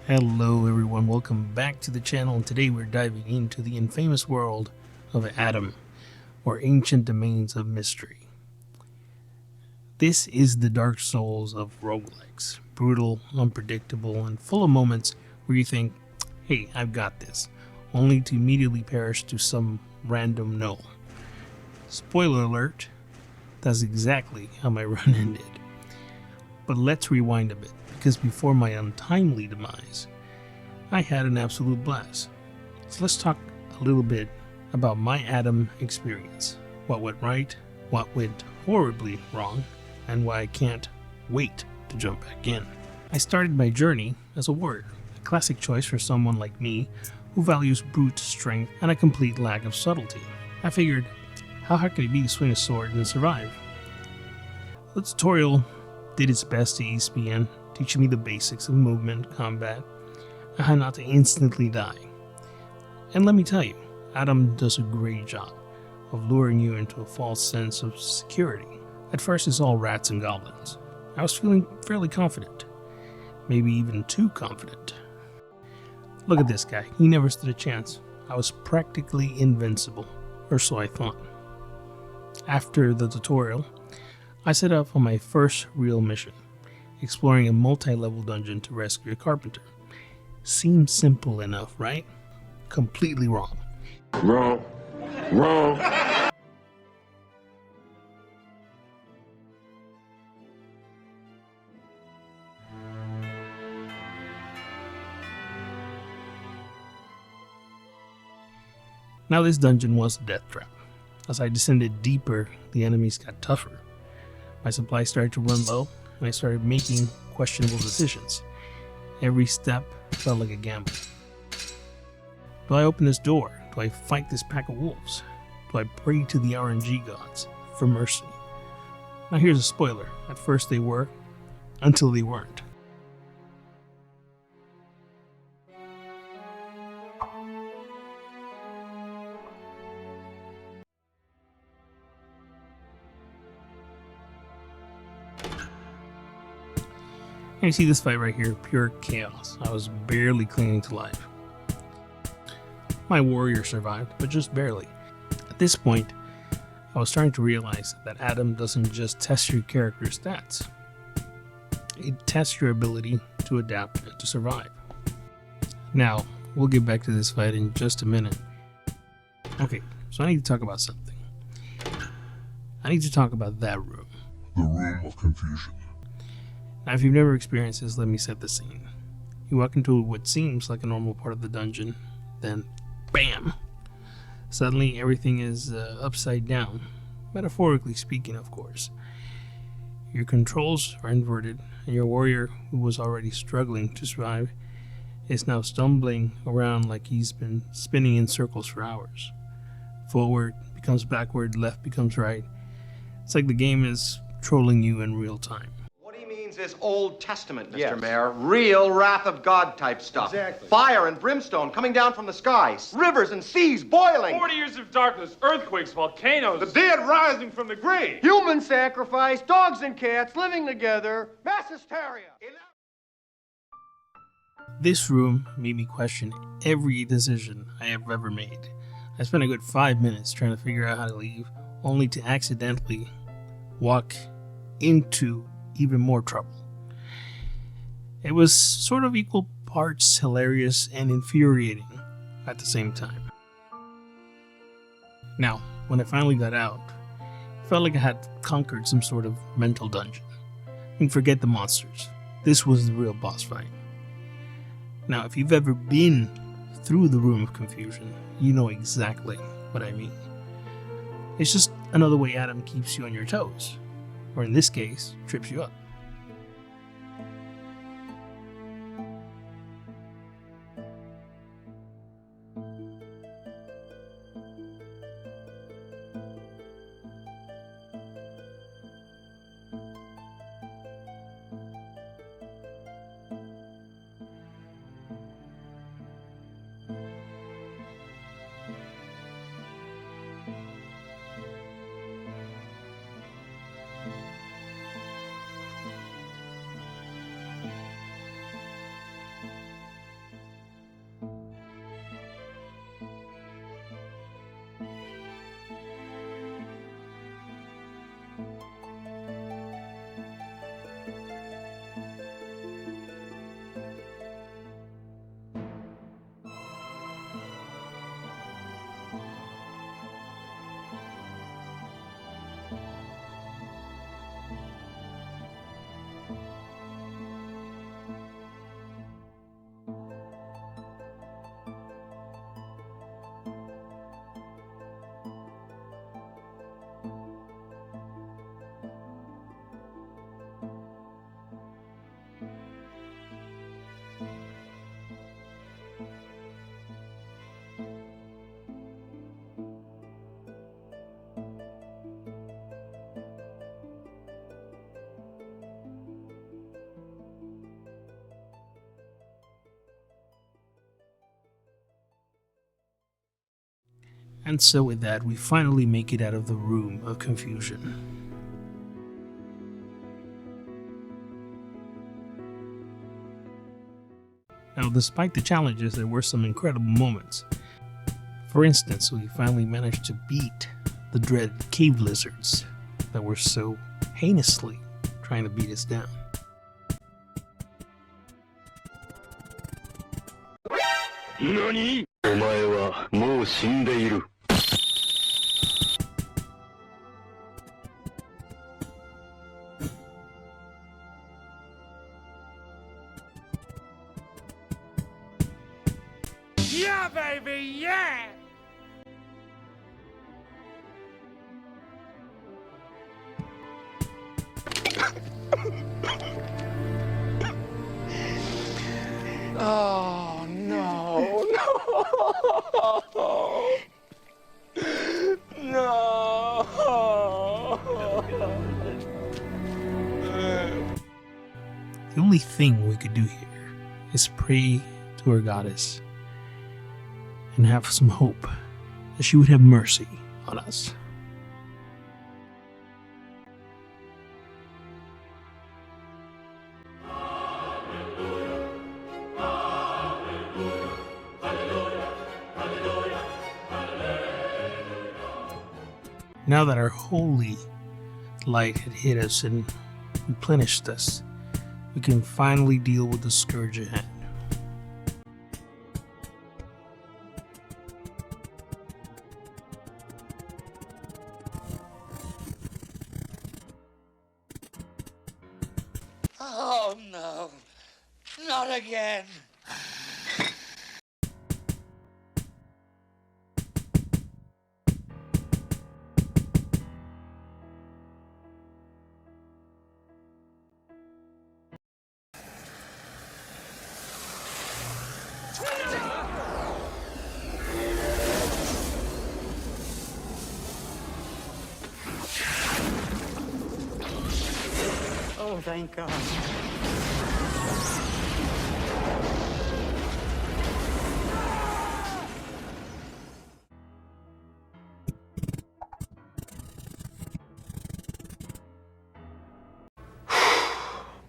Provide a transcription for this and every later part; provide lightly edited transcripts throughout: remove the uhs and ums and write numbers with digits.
Hello everyone, welcome back to the channel, and today we're diving into the infamous world of ADOM, or Ancient Domains of Mystery. This is the Dark Souls of roguelikes, brutal, unpredictable, and full of moments where you think, hey, I've got this, only to immediately perish to some random Gnoll. Spoiler alert, that's exactly how my run ended. But let's rewind a bit, because before my untimely demise, I had an absolute blast. So let's talk a little bit about my ADOM experience, what went right, what went horribly wrong, and why I can't wait to jump back in. I started my journey as a warrior, a classic choice for someone like me who values brute strength and a complete lack of subtlety. I figured, how hard could it be to swing a sword and survive? The tutorial did its best to ease me in, teaching me the basics of movement, combat, and how not to instantly die. And let me tell you, ADOM does a great job of luring you into a false sense of security. At first it's all rats and goblins. I was feeling fairly confident, maybe even too confident. Look at this guy, he never stood a chance. I was practically invincible, or so I thought. After the tutorial, I set off on my first real mission, exploring a multi-level dungeon to rescue a carpenter. Seems simple enough, right? Completely wrong. Wrong. Now this dungeon was a death trap. As I descended deeper, the enemies got tougher. My supplies started to run low, and I started making questionable decisions. Every step felt like a gamble. Do I open this door? Do I fight this pack of wolves? Do I pray to the RNG gods for mercy? Now here's a spoiler. At first they were, until they weren't. And you see this fight right here, pure chaos. I was barely clinging to life. My warrior survived, but just barely. At this point, I was starting to realize that ADOM doesn't just test your character's stats. It tests your ability to adapt and to survive. Now, we'll get back to this fight in just a minute. Okay, so I need to talk about something. I need to talk about that room. The room of confusion. Now, if you've never experienced this, let me set the scene. You walk into what seems like a normal part of the dungeon, then BAM! Suddenly everything is upside down, metaphorically speaking, of course. Your controls are inverted, and your warrior, who was already struggling to survive, is now stumbling around like he's been spinning in circles for hours. Forward becomes backward, left becomes right. It's like the game is trolling you in real time. This Old Testament, Mr. Mayor. Real wrath of God type stuff. Exactly. Fire and brimstone coming down from the skies. Rivers and seas boiling. 40 years of darkness, earthquakes, volcanoes. The dead rising from the grave. Human sacrifice, dogs and cats living together. Mass hysteria. This room made me question every decision I have ever made. I spent a good 5 minutes trying to figure out how to leave, only to accidentally walk into even more trouble. It was sort of equal parts hilarious and infuriating at the same time. Now, when I finally got out, it felt like I had conquered some sort of mental dungeon. And forget the monsters. This was the real boss fight. Now, if you've ever been through the room of confusion, you know exactly what I mean. It's just another way ADOM keeps you on your toes. Or in this case, trips you up. And so with that, we finally make it out of the room of confusion. Now, despite the challenges, there were some incredible moments. For instance, we finally managed to beat the dreaded cave lizards that were so heinously trying to beat us down. NANI?! お前はもう死んでいる。Yeah, baby, yeah! Oh, no, no. No. The only thing we could do here is pray to our goddess and have some hope that she would have mercy on us. Now that our holy light had hit us and replenished us, we can finally deal with the scourge ahead. Oh no, not again. Oh, thank God.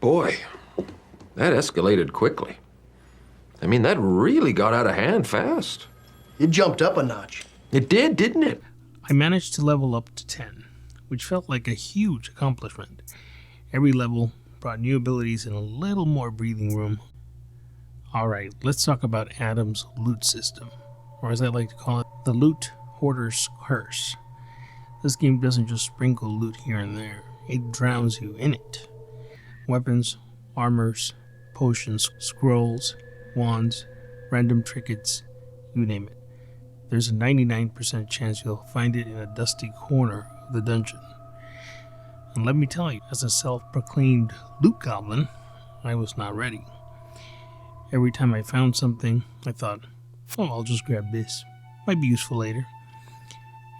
Boy, that escalated quickly. I mean, that really got out of hand fast. It jumped up a notch. It did, didn't it? I managed to level up to 10, which felt like a huge accomplishment. Every level brought new abilities and a little more breathing room. Alright, let's talk about ADOM's loot system, or as I like to call it, the Loot Hoarder's Curse. This game doesn't just sprinkle loot here and there, it drowns you in it. Weapons, armors, potions, scrolls, wands, random trinkets, you name it. There's a 99% chance you'll find it in a dusty corner of the dungeon. And let me tell you, as a self-proclaimed loot goblin, I was not ready. Every time I found something, I thought, oh, I'll just grab this. Might be useful later.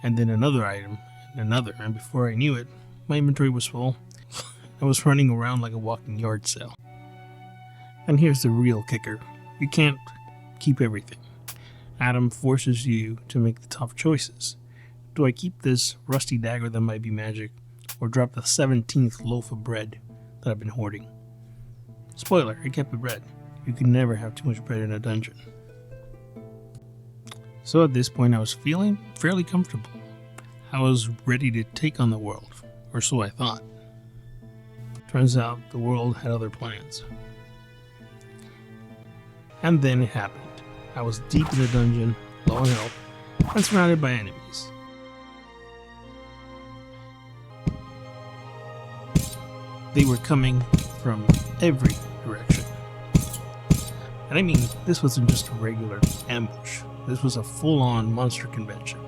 And then another item, and another, and before I knew it, my inventory was full. I was running around like a walking yard sale. And here's the real kicker. You can't keep everything. ADOM forces you to make the tough choices. Do I keep this rusty dagger that might be magic, or drop the 17th loaf of bread that I've been hoarding? Spoiler, I kept the bread. You can never have too much bread in a dungeon. So at this point I was feeling fairly comfortable. I was ready to take on the world, or so I thought. Turns out the world had other plans. And then it happened. I was deep in the dungeon, low on health, and surrounded by enemies. They were coming from every direction. And I mean, this wasn't just a regular ambush. This was a full-on monster convention.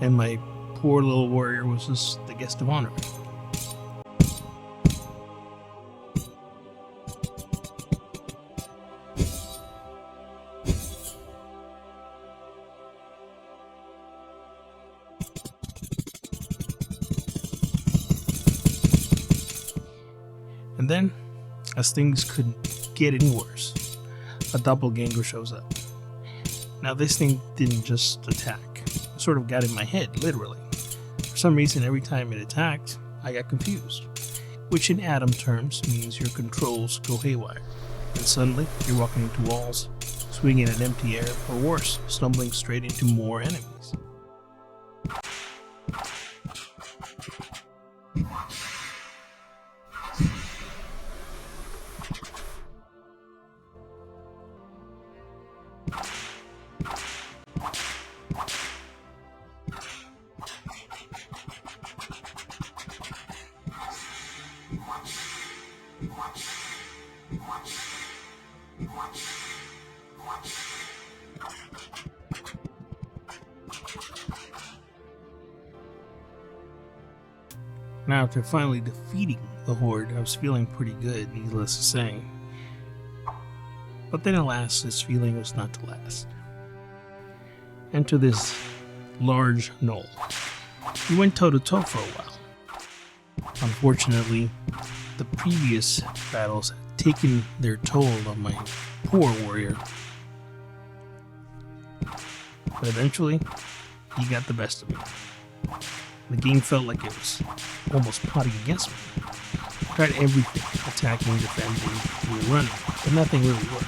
And my poor little warrior was just the guest of honor. And then, as things couldn't get any worse, a doppelganger shows up. Now this thing didn't just attack. It sort of got in my head, literally. For some reason, every time it attacked, I got confused. Which in ADOM terms means your controls go haywire. And suddenly, you're walking into walls, swinging at empty air, or worse, stumbling straight into more enemies. Now, after finally defeating the Horde, I was feeling pretty good, needless to say. But then alas, this feeling was not to last. Enter this large Gnoll. He went toe-to-toe for a while. Unfortunately, the previous battles had taken their toll on my poor warrior. But eventually, he got the best of me. The game felt like it was almost plotting against me. I tried everything, attacking, defending, and running, but nothing really worked.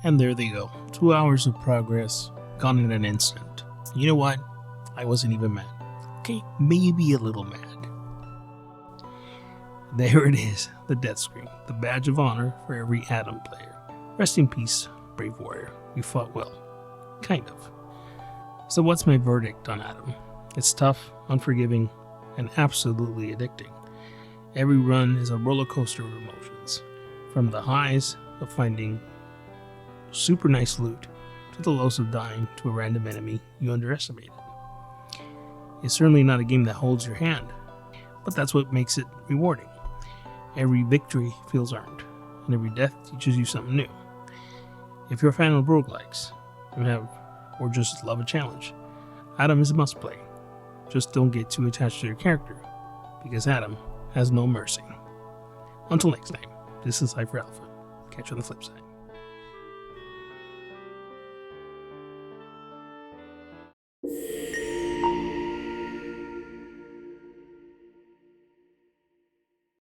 And there they go. 2 hours of progress, gone in an instant. You know what? I wasn't even mad. Okay, maybe a little mad. There it is, the death screen, the badge of honor for every ADOM player. Rest in peace, brave warrior. You fought well. Kind of. So what's my verdict on ADOM? It's tough, unforgiving, and absolutely addicting. Every run is a roller coaster of emotions. From the highs of finding super nice loot, to the lows of dying to a random enemy you underestimated. It's certainly not a game that holds your hand, but that's what makes it rewarding. Every victory feels earned, and every death teaches you something new. If you're a fan of roguelikes, or just love a challenge, ADOM is a must-play. Just don't get too attached to your character, because ADOM has no mercy. Until next time, this is Cypher Alpha. Catch you on the flip side.